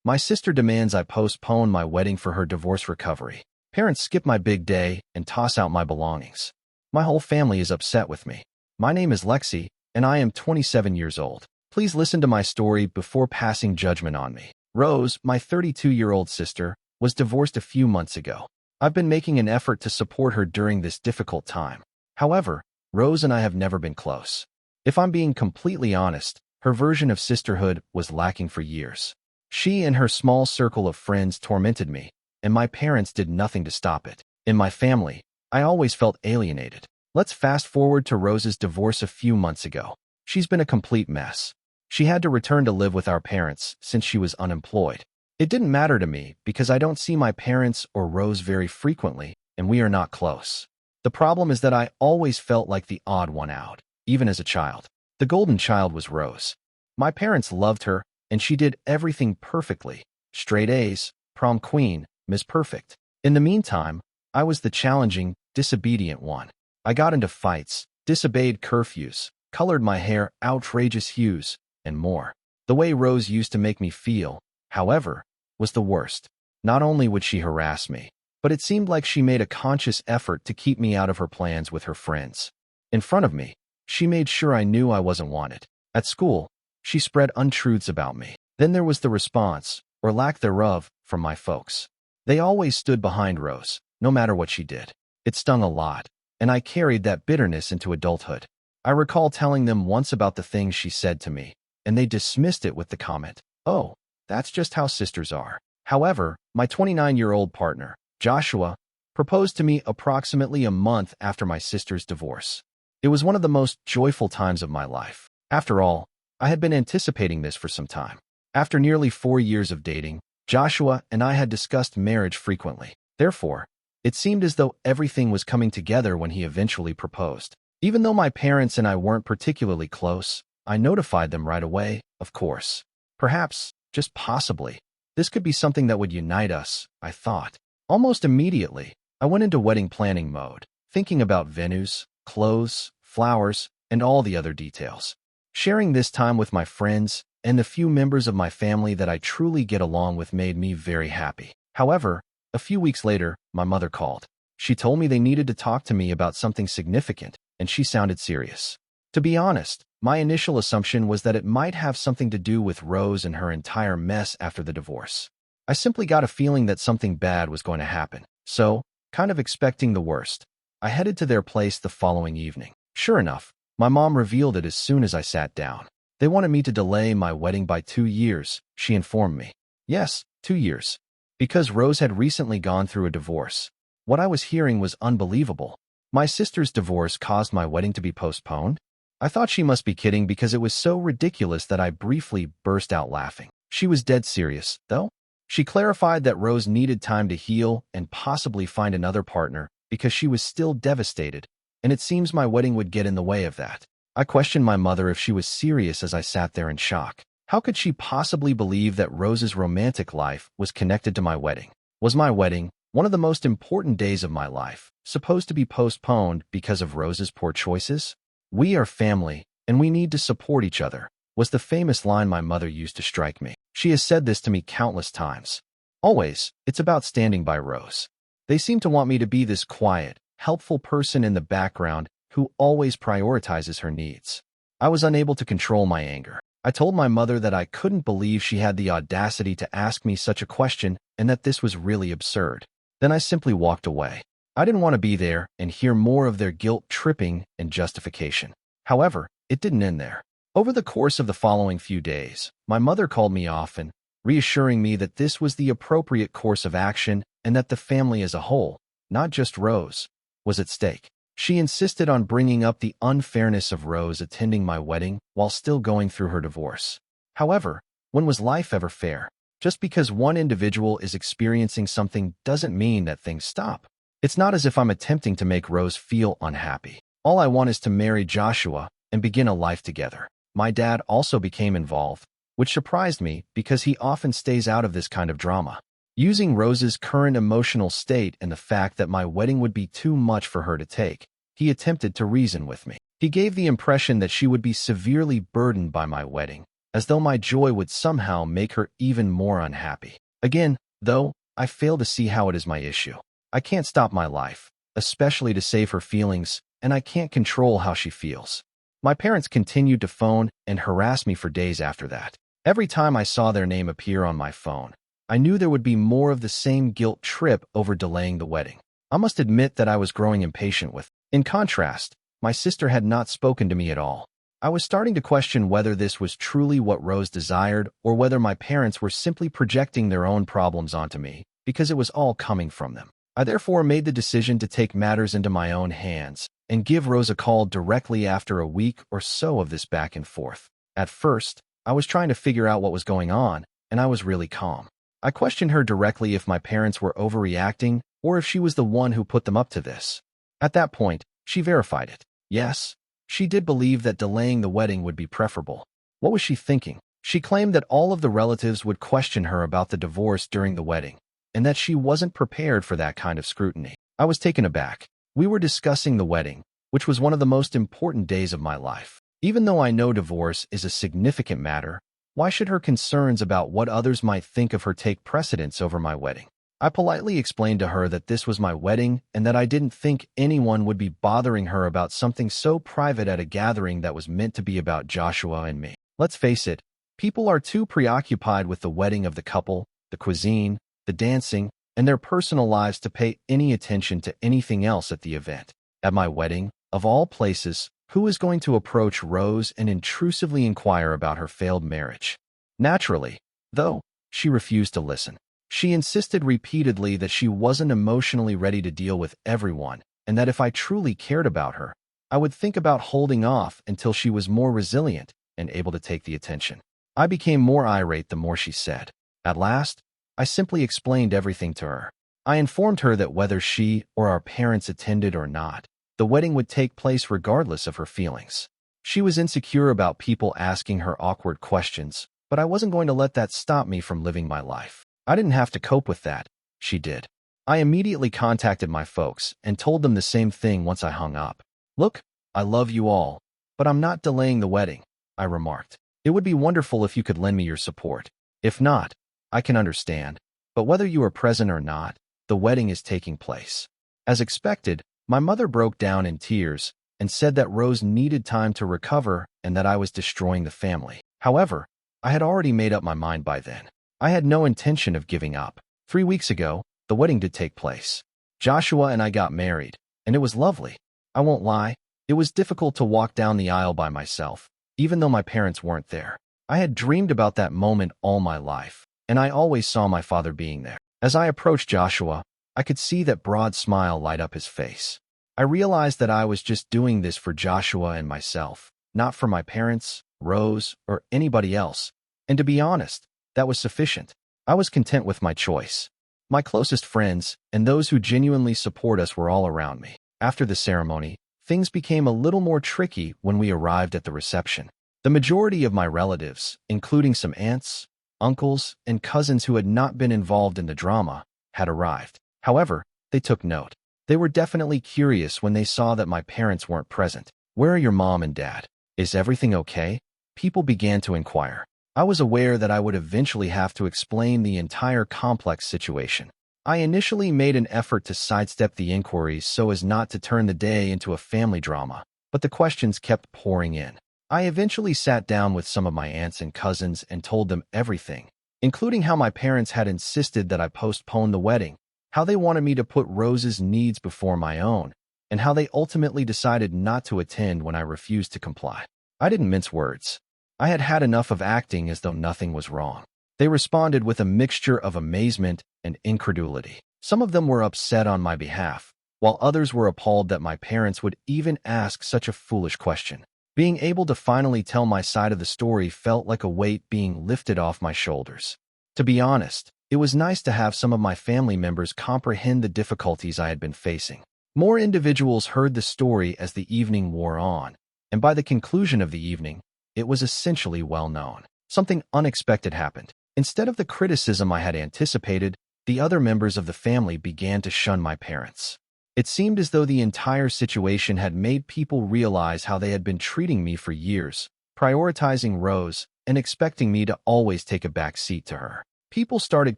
My sister demands I postpone my wedding for her divorce recovery. Parents skip my big day and toss out my belongings. My whole family is upset with me. My name is Lexi, and I am 27 years old. Please listen to my story before passing judgment on me. Rose, my 32-year-old sister, was divorced a few months ago. I've been making an effort to support her during this difficult time. However, Rose and I have never been close. If I'm being completely honest, her version of sisterhood was lacking for years. She and her small circle of friends tormented me, and my parents did nothing to stop it. In my family, I always felt alienated. Let's fast forward to Rose's divorce a few months ago. She's been a complete mess. She had to return to live with our parents since she was unemployed. It didn't matter to me because I don't see my parents or Rose very frequently, and we are not close. The problem is that I always felt like the odd one out, even as a child. The golden child was Rose. My parents loved her, and she did everything perfectly. Straight A's, prom queen, Miss Perfect. In the meantime, I was the challenging, disobedient one. I got into fights, disobeyed curfews, colored my hair outrageous hues, and more. The way Rose used to make me feel, however, was the worst. Not only would she harass me, but it seemed like she made a conscious effort to keep me out of her plans with her friends. In front of me, she made sure I knew I wasn't wanted. At school, she spread untruths about me. Then there was the response, or lack thereof, from my folks. They always stood behind Rose, no matter what she did. It stung a lot, and I carried that bitterness into adulthood. I recall telling them once about the things she said to me, and they dismissed it with the comment, "Oh, that's just how sisters are." However, my 29-year-old partner, Joshua, proposed to me approximately a month after my sister's divorce. It was one of the most joyful times of my life. After all, I had been anticipating this for some time. After nearly 4 years of dating, Joshua and I had discussed marriage frequently. Therefore, it seemed as though everything was coming together when he eventually proposed. Even though my parents and I weren't particularly close, I notified them right away, of course. Perhaps, just possibly, this could be something that would unite us, I thought. Almost immediately, I went into wedding planning mode, thinking about venues, clothes, flowers, and all the other details. Sharing this time with my friends and the few members of my family that I truly get along with made me very happy. However, a few weeks later, my mother called. She told me they needed to talk to me about something significant, and she sounded serious. To be honest, my initial assumption was that it might have something to do with Rose and her entire mess after the divorce. I simply got a feeling that something bad was going to happen. So, kind of expecting the worst, I headed to their place the following evening. Sure enough, my mom revealed it as soon as I sat down. They wanted me to delay my wedding by 2 years, she informed me. Yes, 2 years. Because Rose had recently gone through a divorce. What I was hearing was unbelievable. My sister's divorce caused my wedding to be postponed? I thought she must be kidding because it was so ridiculous that I briefly burst out laughing. She was dead serious, though. She clarified that Rose needed time to heal and possibly find another partner because she was still devastated, and it seems my wedding would get in the way of that. I questioned my mother if she was serious as I sat there in shock. How could she possibly believe that Rose's romantic life was connected to my wedding? Was my wedding, one of the most important days of my life, supposed to be postponed because of Rose's poor choices? "We are family, and we need to support each other," was the famous line my mother used to strike me. She has said this to me countless times. Always, it's about standing by Rose. They seem to want me to be this quiet, helpful person in the background who always prioritizes her needs. I was unable to control my anger. I told my mother that I couldn't believe she had the audacity to ask me such a question and that this was really absurd. Then I simply walked away. I didn't want to be there and hear more of their guilt-tripping and justification. However, it didn't end there. Over the course of the following few days, my mother called me often, reassuring me that this was the appropriate course of action and that the family as a whole, not just Rose, was at stake. She insisted on bringing up the unfairness of Rose attending my wedding while still going through her divorce. However, when was life ever fair? Just because one individual is experiencing something doesn't mean that things stop. It's not as if I'm attempting to make Rose feel unhappy. All I want is to marry Joshua and begin a life together. My dad also became involved, which surprised me because he often stays out of this kind of drama. Using Rose's current emotional state and the fact that my wedding would be too much for her to take, he attempted to reason with me. He gave the impression that she would be severely burdened by my wedding, as though my joy would somehow make her even more unhappy. Again, though, I fail to see how it is my issue. I can't stop my life, especially to save her feelings, and I can't control how she feels. My parents continued to phone and harass me for days after that. Every time I saw their name appear on my phone, I knew there would be more of the same guilt trip over delaying the wedding. I must admit that I was growing impatient with. In contrast, my sister had not spoken to me at all. I was starting to question whether this was truly what Rose desired or whether my parents were simply projecting their own problems onto me, because it was all coming from them. I therefore made the decision to take matters into my own hands and give Rose a call directly after a week or so of this back and forth. At first, I was trying to figure out what was going on, and I was really calm. I questioned her directly if my parents were overreacting or if she was the one who put them up to this. At that point, she verified it. Yes, she did believe that delaying the wedding would be preferable. What was she thinking? She claimed that all of the relatives would question her about the divorce during the wedding, and that she wasn't prepared for that kind of scrutiny. I was taken aback. We were discussing the wedding, which was one of the most important days of my life. Even though I know divorce is a significant matter, why should her concerns about what others might think of her take precedence over my wedding? I politely explained to her that this was my wedding and that I didn't think anyone would be bothering her about something so private at a gathering that was meant to be about Joshua and me. Let's face it, people are too preoccupied with the wedding of the couple, the cuisine, the dancing, and their personal lives to pay any attention to anything else at the event. At my wedding, of all places, who is going to approach Rose and intrusively inquire about her failed marriage? Naturally, though, she refused to listen. She insisted repeatedly that she wasn't emotionally ready to deal with everyone, and that if I truly cared about her, I would think about holding off until she was more resilient and able to take the attention. I became more irate the more she said. At last, I simply explained everything to her. I informed her that whether she or our parents attended or not, the wedding would take place regardless of her feelings. She was insecure about people asking her awkward questions, but I wasn't going to let that stop me from living my life. I didn't have to cope with that. She did. I immediately contacted my folks and told them the same thing once I hung up. Look, I love you all, but I'm not delaying the wedding, I remarked. It would be wonderful if you could lend me your support. If not, I can understand, but whether you are present or not, the wedding is taking place. As expected, my mother broke down in tears and said that Rose needed time to recover and that I was destroying the family. However, I had already made up my mind by then. I had no intention of giving up. 3 weeks ago, the wedding did take place. Joshua and I got married, and it was lovely. I won't lie, it was difficult to walk down the aisle by myself, even though my parents weren't there. I had dreamed about that moment all my life, and I always saw my father being there. As I approached Joshua, I could see that broad smile light up his face. I realized that I was just doing this for Joshua and myself, not for my parents, Rose, or anybody else. And to be honest, that was sufficient. I was content with my choice. My closest friends and those who genuinely support us were all around me. After the ceremony, things became a little more tricky when we arrived at the reception. The majority of my relatives, including some aunts, uncles, and cousins who had not been involved in the drama, had arrived. However, they took note. They were definitely curious when they saw that my parents weren't present. Where are your mom and dad? Is everything okay? People began to inquire. I was aware that I would eventually have to explain the entire complex situation. I initially made an effort to sidestep the inquiries so as not to turn the day into a family drama, but the questions kept pouring in. I eventually sat down with some of my aunts and cousins and told them everything, including how my parents had insisted that I postpone the wedding, how they wanted me to put Rose's needs before my own, and how they ultimately decided not to attend when I refused to comply. I didn't mince words. I had had enough of acting as though nothing was wrong. They responded with a mixture of amazement and incredulity. Some of them were upset on my behalf, while others were appalled that my parents would even ask such a foolish question. Being able to finally tell my side of the story felt like a weight being lifted off my shoulders. To be honest, it was nice to have some of my family members comprehend the difficulties I had been facing. More individuals heard the story as the evening wore on, and by the conclusion of the evening, it was essentially well known. Something unexpected happened. Instead of the criticism I had anticipated, the other members of the family began to shun my parents. It seemed as though the entire situation had made people realize how they had been treating me for years, prioritizing Rose and expecting me to always take a back seat to her. People started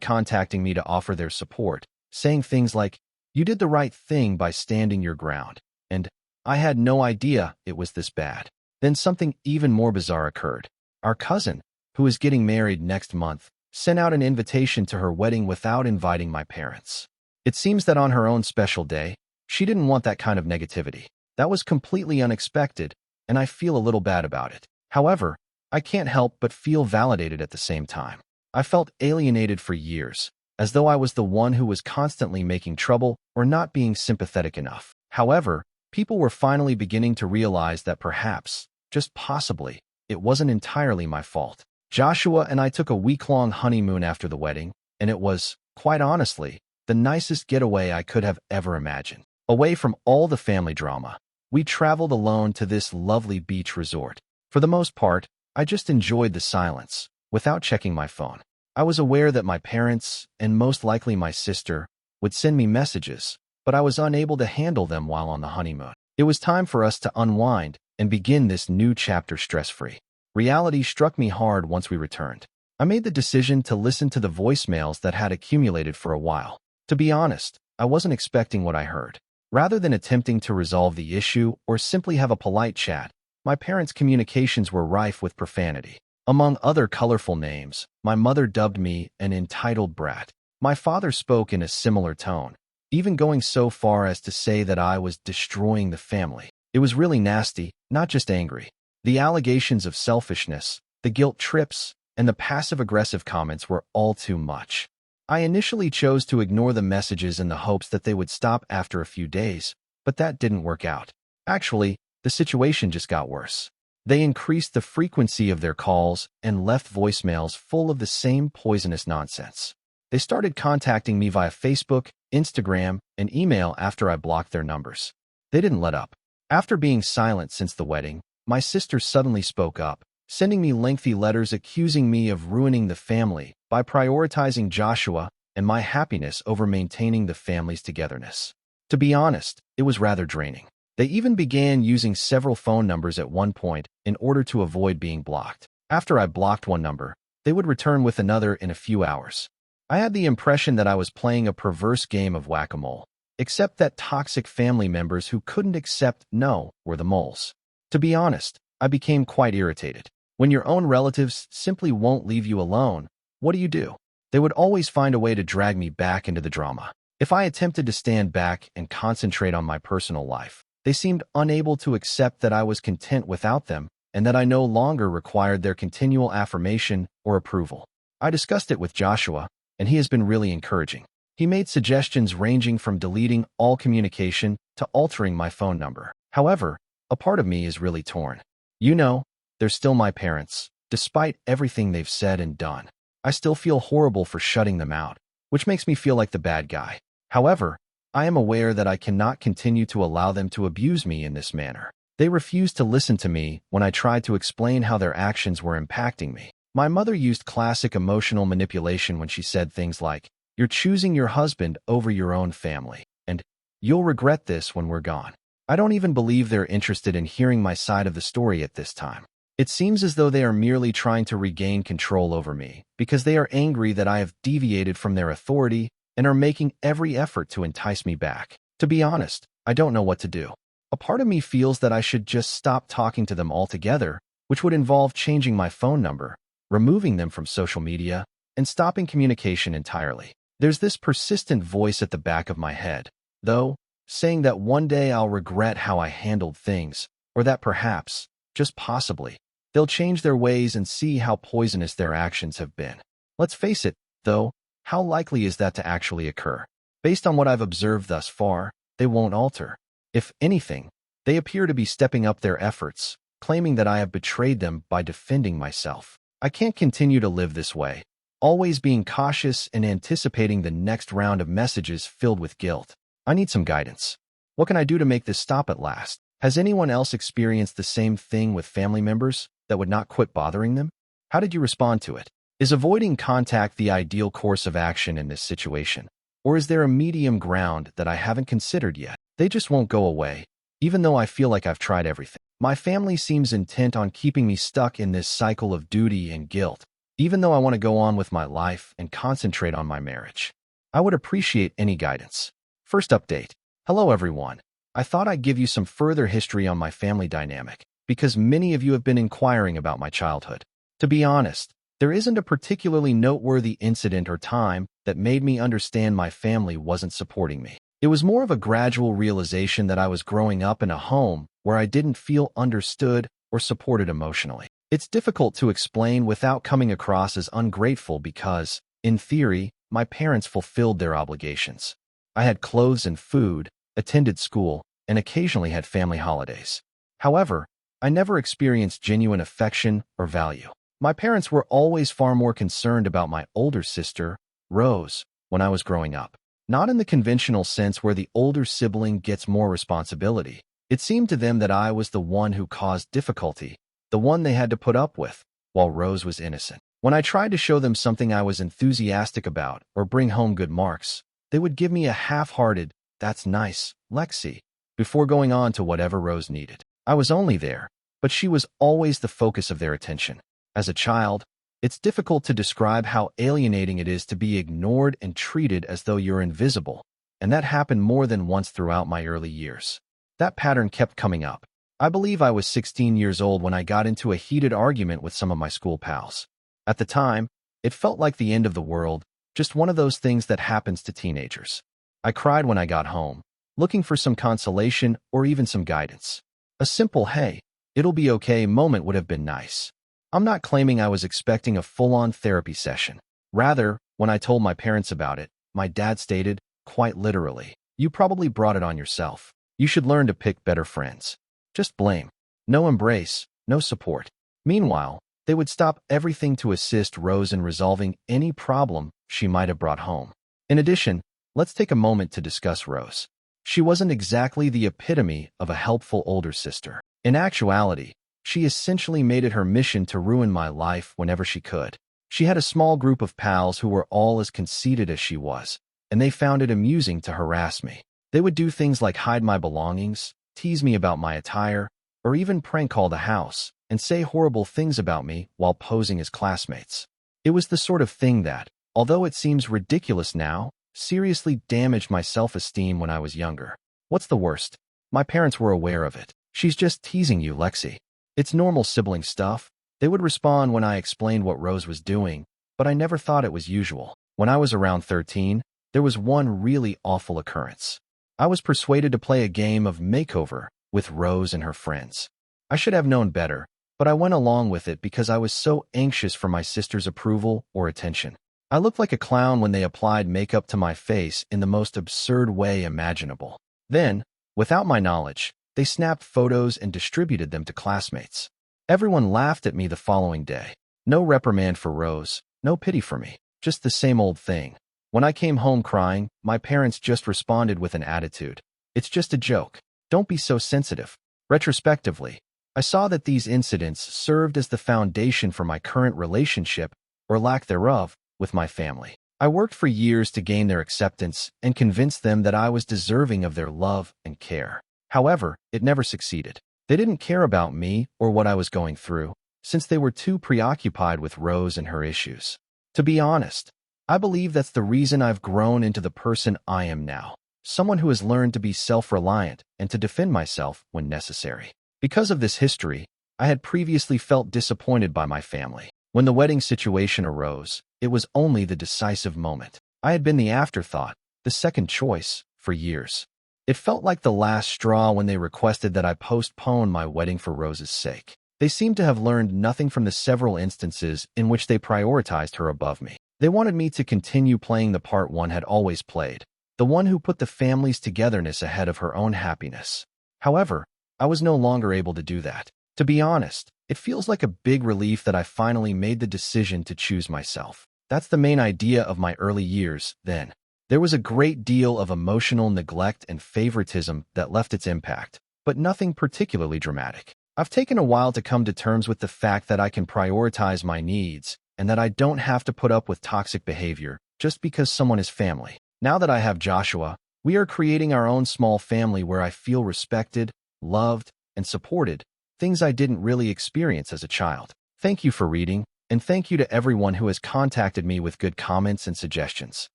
contacting me to offer their support, saying things like, "You did the right thing by standing your ground," and "I had no idea it was this bad." Then something even more bizarre occurred. Our cousin, who is getting married next month, sent out an invitation to her wedding without inviting my parents. It seems that on her own special day, she didn't want that kind of negativity. That was completely unexpected, and I feel a little bad about it. However, I can't help but feel validated at the same time. I felt alienated for years, as though I was the one who was constantly making trouble or not being sympathetic enough. However, people were finally beginning to realize that perhaps, just possibly, it wasn't entirely my fault. Joshua and I took a week-long honeymoon after the wedding, and it was, quite honestly, the nicest getaway I could have ever imagined. Away from all the family drama, we traveled alone to this lovely beach resort. For the most part, I just enjoyed the silence, without checking my phone. I was aware that my parents, and most likely my sister, would send me messages, but I was unable to handle them while on the honeymoon. It was time for us to unwind and begin this new chapter stress-free. Reality struck me hard once we returned. I made the decision to listen to the voicemails that had accumulated for a while. To be honest, I wasn't expecting what I heard. Rather than attempting to resolve the issue or simply have a polite chat, my parents' communications were rife with profanity. Among other colorful names, my mother dubbed me an entitled brat. My father spoke in a similar tone, even going so far as to say that I was destroying the family. It was really nasty, not just angry. The allegations of selfishness, the guilt trips, and the passive-aggressive comments were all too much. I initially chose to ignore the messages in the hopes that they would stop after a few days, but that didn't work out. Actually, the situation just got worse. They increased the frequency of their calls and left voicemails full of the same poisonous nonsense. They started contacting me via Facebook, Instagram, and email after I blocked their numbers. They didn't let up. After being silent since the wedding, my sister suddenly spoke up, sending me lengthy letters accusing me of ruining the family by prioritizing Joshua and my happiness over maintaining the family's togetherness. To be honest, it was rather draining. They even began using several phone numbers at one point in order to avoid being blocked. After I blocked one number, they would return with another in a few hours. I had the impression that I was playing a perverse game of whack-a-mole, except that toxic family members who couldn't accept no were the moles. To be honest, I became quite irritated. When your own relatives simply won't leave you alone, what do? They would always find a way to drag me back into the drama. If I attempted to stand back and concentrate on my personal life, they seemed unable to accept that I was content without them and that I no longer required their continual affirmation or approval. I discussed it with Joshua, and he has been really encouraging. He made suggestions ranging from deleting all communication to altering my phone number. However, a part of me is really torn. They're still my parents. Despite everything they've said and done, I still feel horrible for shutting them out, which makes me feel like the bad guy. However, I am aware that I cannot continue to allow them to abuse me in this manner. They refused to listen to me when I tried to explain how their actions were impacting me. My mother used classic emotional manipulation when she said things like, "You're choosing your husband over your own family, and you'll regret this when we're gone." I don't even believe they're interested in hearing my side of the story at this time. It seems as though they are merely trying to regain control over me because they are angry that I have deviated from their authority and are making every effort to entice me back. To be honest, I don't know what to do. A part of me feels that I should just stop talking to them altogether, which would involve changing my phone number, removing them from social media, and stopping communication entirely. There's this persistent voice at the back of my head, though, saying that one day I'll regret how I handled things, or that perhaps, just possibly, they'll change their ways and see how poisonous their actions have been. Let's face it, though, how likely is that to actually occur? Based on what I've observed thus far, they won't alter. If anything, they appear to be stepping up their efforts, claiming that I have betrayed them by defending myself. I can't continue to live this way, always being cautious and anticipating the next round of messages filled with guilt. I need some guidance. What can I do to make this stop at last? Has anyone else experienced the same thing with family members that would not quit bothering them? How did you respond to it? Is avoiding contact the ideal course of action in this situation? Or is there a medium ground that I haven't considered yet? They just won't go away, even though I feel like I've tried everything. My family seems intent on keeping me stuck in this cycle of duty and guilt, even though I want to go on with my life and concentrate on my marriage. I would appreciate any guidance. First update. Hello everyone. I thought I'd give you some further history on my family dynamic, because many of you have been inquiring about my childhood. To be honest, there isn't a particularly noteworthy incident or time that made me understand my family wasn't supporting me. It was more of a gradual realization that I was growing up in a home where I didn't feel understood or supported emotionally. It's difficult to explain without coming across as ungrateful because, in theory, my parents fulfilled their obligations. I had clothes and food, attended school, and occasionally had family holidays. However, I never experienced genuine affection or value. My parents were always far more concerned about my older sister, Rose, when I was growing up. Not in the conventional sense where the older sibling gets more responsibility. It seemed to them that I was the one who caused difficulty, the one they had to put up with, while Rose was innocent. When I tried to show them something I was enthusiastic about or bring home good marks, they would give me a half-hearted, "That's nice, Lexi," before going on to whatever Rose needed. I was only there, but she was always the focus of their attention. As a child, it's difficult to describe how alienating it is to be ignored and treated as though you're invisible, and that happened more than once throughout my early years. That pattern kept coming up. I believe I was 16 years old when I got into a heated argument with some of my school pals. At the time, it felt like the end of the world, just one of those things that happens to teenagers. I cried when I got home, looking for some consolation or even some guidance. A simple, "Hey, it'll be okay" moment would have been nice. I'm not claiming I was expecting a full-on therapy session. Rather, when I told my parents about it, my dad stated, quite literally, "You probably brought it on yourself. You should learn to pick better friends." Just blame. No embrace, no support. Meanwhile, they would stop everything to assist Rose in resolving any problem she might have brought home. In addition, let's take a moment to discuss Rose. She wasn't exactly the epitome of a helpful older sister. In actuality, she essentially made it her mission to ruin my life whenever she could. She had a small group of pals who were all as conceited as she was, and they found it amusing to harass me. They would do things like hide my belongings, tease me about my attire, or even prank call the house and say horrible things about me while posing as classmates. It was the sort of thing that, although it seems ridiculous now, seriously damaged my self-esteem when I was younger. What's the worst? My parents were aware of it. "She's just teasing you, Lexi. It's normal sibling stuff," they would respond when I explained what Rose was doing, but I never thought it was usual. When I was around 13, there was one really awful occurrence. I was persuaded to play a game of makeover with Rose and her friends. I should have known better, but I went along with it because I was so anxious for my sister's approval or attention. I looked like a clown when they applied makeup to my face in the most absurd way imaginable. Then, without my knowledge, they snapped photos and distributed them to classmates. Everyone laughed at me the following day. No reprimand for Rose, no pity for me, just the same old thing. When I came home crying, my parents just responded with an attitude. "It's just a joke. Don't be so sensitive." Retrospectively, I saw that these incidents served as the foundation for my current relationship, or lack thereof, with my family. I worked for years to gain their acceptance and convince them that I was deserving of their love and care. However, it never succeeded. They didn't care about me or what I was going through, since they were too preoccupied with Rose and her issues. To be honest, I believe that's the reason I've grown into the person I am now, someone who has learned to be self-reliant and to defend myself when necessary. Because of this history, I had previously felt disappointed by my family. When the wedding situation arose, it was only the decisive moment. I had been the afterthought, the second choice, for years. It felt like the last straw when they requested that I postpone my wedding for Rose's sake. They seemed to have learned nothing from the several instances in which they prioritized her above me. They wanted me to continue playing the part one had always played, the one who put the family's togetherness ahead of her own happiness. However, I was no longer able to do that. To be honest, it feels like a big relief that I finally made the decision to choose myself. That's the main idea of my early years, then. There was a great deal of emotional neglect and favoritism that left its impact, but nothing particularly dramatic. I've taken a while to come to terms with the fact that I can prioritize my needs and that I don't have to put up with toxic behavior just because someone is family. Now that I have Joshua, we are creating our own small family where I feel respected, loved, and supported, things I didn't really experience as a child. Thank you for reading, and thank you to everyone who has contacted me with good comments and suggestions.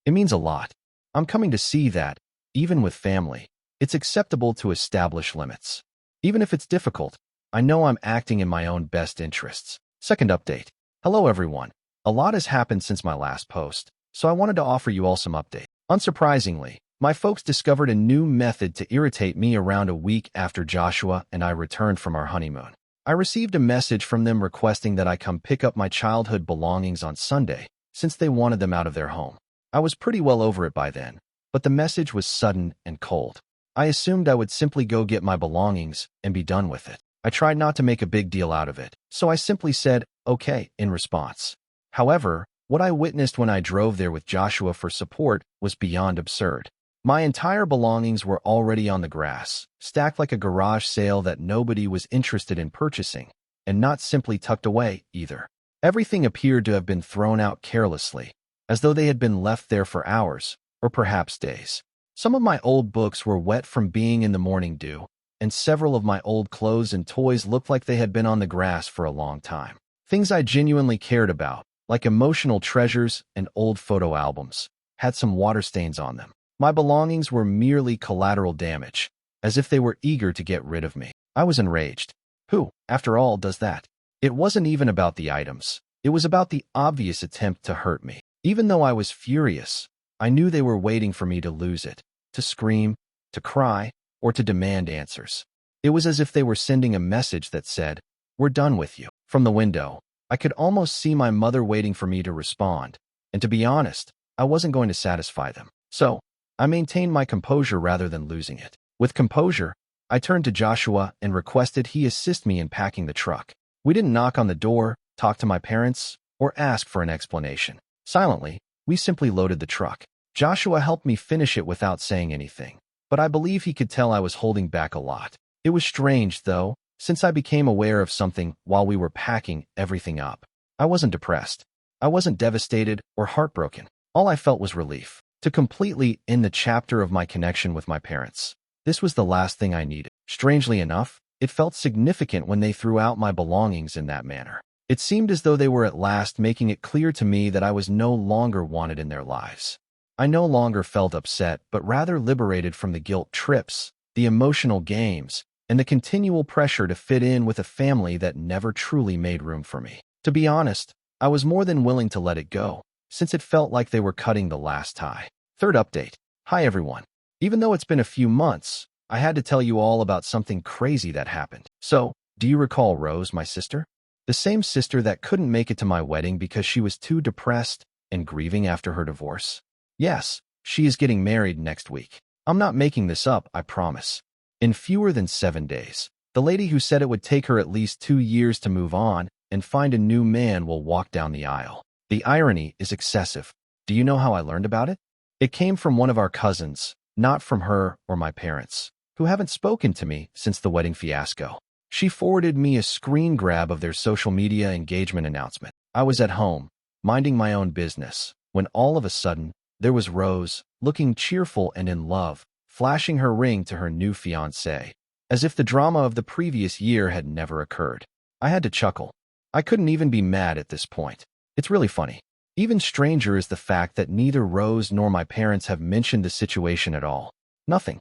It means a lot. I'm coming to see that, even with family, it's acceptable to establish limits. Even if it's difficult, I know I'm acting in my own best interests. Second update. Hello everyone. A lot has happened since my last post, so I wanted to offer you all some updates. Unsurprisingly, my folks discovered a new method to irritate me around a week after Joshua and I returned from our honeymoon. I received a message from them requesting that I come pick up my childhood belongings on Sunday, since they wanted them out of their home. I was pretty well over it by then, but the message was sudden and cold. I assumed I would simply go get my belongings and be done with it. I tried not to make a big deal out of it, so I simply said, okay, in response. However, what I witnessed when I drove there with Joshua for support was beyond absurd. My entire belongings were already on the grass, stacked like a garage sale that nobody was interested in purchasing, and not simply tucked away, either. Everything appeared to have been thrown out carelessly, as though they had been left there for hours, or perhaps days. Some of my old books were wet from being in the morning dew, and several of my old clothes and toys looked like they had been on the grass for a long time. Things I genuinely cared about, like emotional treasures and old photo albums, had some water stains on them. My belongings were merely collateral damage, as if they were eager to get rid of me. I was enraged. Who, after all, does that? It wasn't even about the items. It was about the obvious attempt to hurt me. Even though I was furious, I knew they were waiting for me to lose it, to scream, to cry, or to demand answers. It was as if they were sending a message that said, "We're done with you." From the window, I could almost see my mother waiting for me to respond, and to be honest, I wasn't going to satisfy them. So, I maintained my composure rather than losing it. With composure, I turned to Joshua and requested he assist me in packing the truck. We didn't knock on the door, talk to my parents, or ask for an explanation. Silently, we simply loaded the truck. Joshua helped me finish it without saying anything, but I believe he could tell I was holding back a lot. It was strange, though, since I became aware of something while we were packing everything up. I wasn't depressed. I wasn't devastated or heartbroken. All I felt was relief. To completely end the chapter of my connection with my parents. This was the last thing I needed. Strangely enough, it felt significant when they threw out my belongings in that manner. It seemed as though they were at last making it clear to me that I was no longer wanted in their lives. I no longer felt upset, but rather liberated from the guilt trips, the emotional games, and the continual pressure to fit in with a family that never truly made room for me. To be honest, I was more than willing to let it go, since it felt like they were cutting the last tie. Third update. Hi everyone. Even though it's been a few months, I had to tell you all about something crazy that happened. So, do you recall Rose, my sister? The same sister that couldn't make it to my wedding because she was too depressed and grieving after her divorce? Yes, she is getting married next week. I'm not making this up, I promise. In fewer than 7 days, the lady who said it would take her at least 2 years to move on and find a new man will walk down the aisle. The irony is excessive. Do you know how I learned about it? It came from one of our cousins, not from her or my parents, who haven't spoken to me since the wedding fiasco. She forwarded me a screen grab of their social media engagement announcement. I was at home, minding my own business, when all of a sudden, there was Rose, looking cheerful and in love, flashing her ring to her new fiancé, as if the drama of the previous year had never occurred. I had to chuckle. I couldn't even be mad at this point. It's really funny. Even stranger is the fact that neither Rose nor my parents have mentioned the situation at all. Nothing.